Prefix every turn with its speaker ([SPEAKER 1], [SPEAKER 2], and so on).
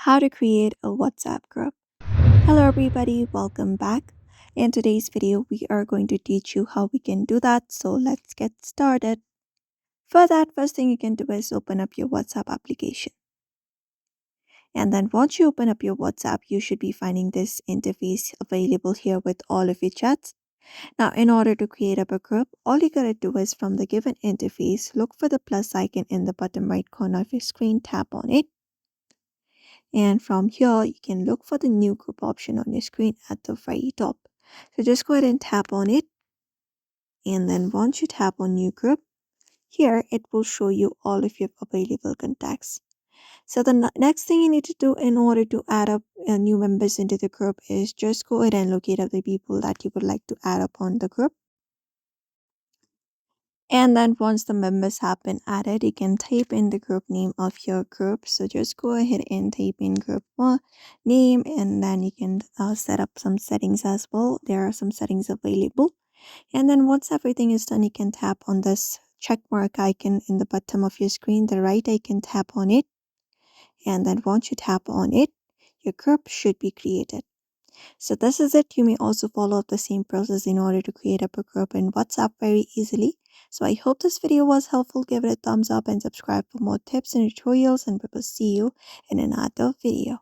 [SPEAKER 1] how to create a WhatsApp group. Hello everybody, welcome back. In today's video, we are going to teach you how we can do that. So let's get started. For that, first thing you can do is open up your WhatsApp application. And then once you open up your WhatsApp, you should be finding this interface available here with all of your chats. Now, in order to create up a group, all you gotta do is from the given interface, look for the plus icon in the bottom right corner of your screen, tap on it. And from here, you can look for the new group option on your screen at the very top. So just go ahead and tap on it. And then once you tap on new group, here it will show you all of your available contacts. So the next thing you need to do in order to add up new members into the group is just go ahead and locate up the people that you would like to add up on the group. And then once the members have been added, you can type in the group name of your group. So just go ahead and type in group name, and then you can set up some settings as well. There are some settings available. And then once everything is done, you can tap on this check mark icon in the bottom of your screen. The right icon, tap on it. And then once you tap on it, your group should be created. So this is it. You may also follow up the same process in order to create up a group in WhatsApp very easily. So I hope this video was helpful. Give it a thumbs up and subscribe for more tips and tutorials, and we will see you in another video.